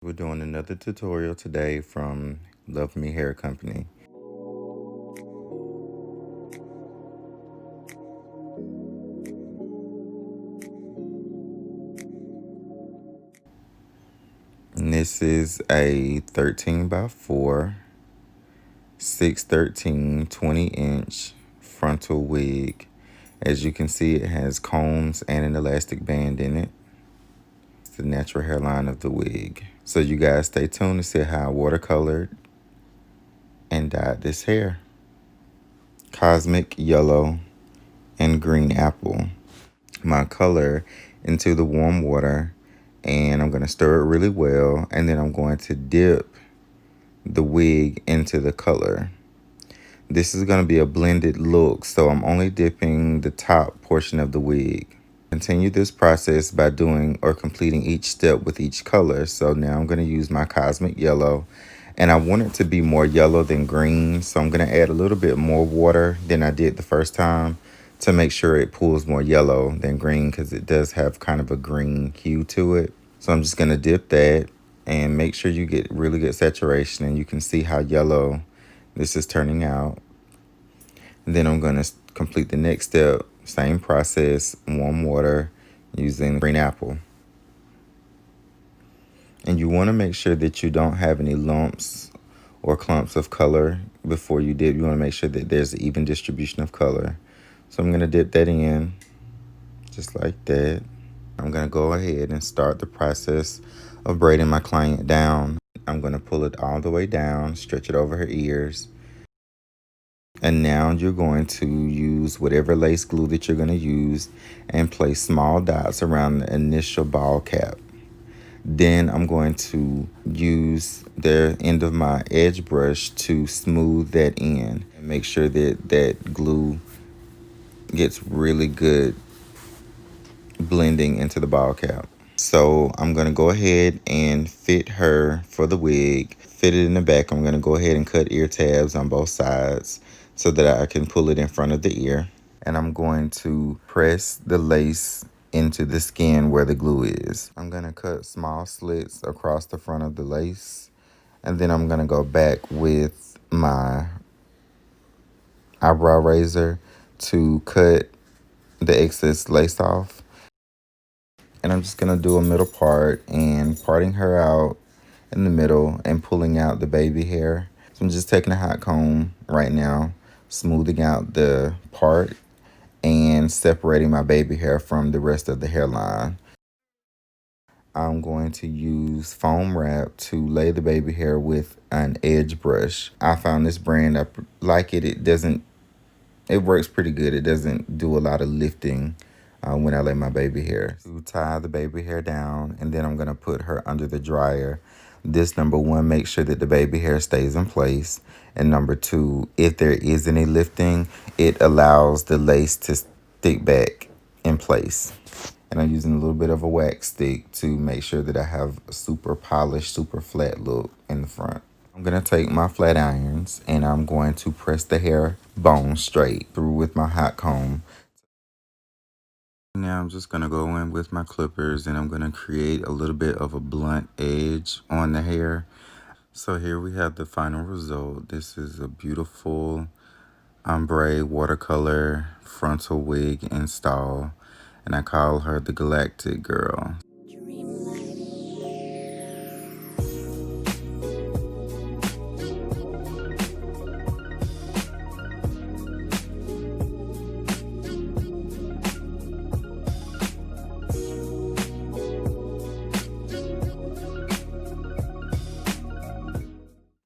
We're doing another tutorial today from Luvme Hair Company. And this is a 13 by 4, 613 20-inch frontal wig. As you can see, it has combs and an elastic band in it. It's the natural hairline of the wig. So you guys stay tuned to see how I watercolored and dyed this hair. Cosmic yellow and green apple. My color into the warm water, and I'm going to stir it really well, and then I'm going to dip the wig into the color. This is going to be a blended look, so I'm only dipping the top portion of the wig. Continue this process by doing or completing each step with each color. So now I'm going to use my cosmic yellow, and I want it to be more yellow than green, so I'm going to add a little bit more water than I did the first time to make sure it pulls more yellow than green, because it does have kind of a green hue to it. So I'm just going to dip that and make sure you get really good saturation, and you can see how yellow this is turning out. And then I'm going to complete the next step, same process, warm water using green apple. And you want to make sure that you don't have any lumps or clumps of color before you dip. You want to make sure that there's an even distribution of color. So I'm going to dip that in just like that. I'm going to go ahead and start the process of braiding my client down. I'm going to pull it all the way down, stretch it over her ears. And now you're going to use whatever lace glue that you're going to use and place small dots around the initial ball cap. Then I'm going to use the end of my edge brush to smooth that in and make sure that that glue gets really good blending into the ball cap. So I'm going to go ahead and fit her for the wig, fit it in the back. I'm going to go ahead and cut ear tabs on both sides so that I can pull it in front of the ear. And I'm going to press the lace into the skin where the glue is. I'm going to cut small slits across the front of the lace. And then I'm going to go back with my eyebrow razor to cut the excess lace off. And I'm just going to do a middle part and parting her out in the middle and pulling out the baby hair. So I'm just taking a hot comb right now, smoothing out the part and separating my baby hair from the rest of the hairline. I'm going to use foam wrap to lay the baby hair with an edge brush. I found this brand, I like it. It works pretty good. It doesn't do a lot of lifting when I lay my baby hair. To tie the baby hair down, and then I'm going to put her under the dryer. This, number one, make sure that the baby hair stays in place. And number two, if there is any lifting, it allows the lace to stick back in place. And I'm using a little bit of a wax stick to make sure that I have a super polished, super flat look in the front. I'm going to take my flat irons and I'm going to press the hair bone straight through with my hot comb. Now I'm just going to go in with my clippers and I'm going to create a little bit of a blunt edge on the hair. So here we have the final result. This is a beautiful ombre watercolor frontal wig install, and I call her the Galactic Girl.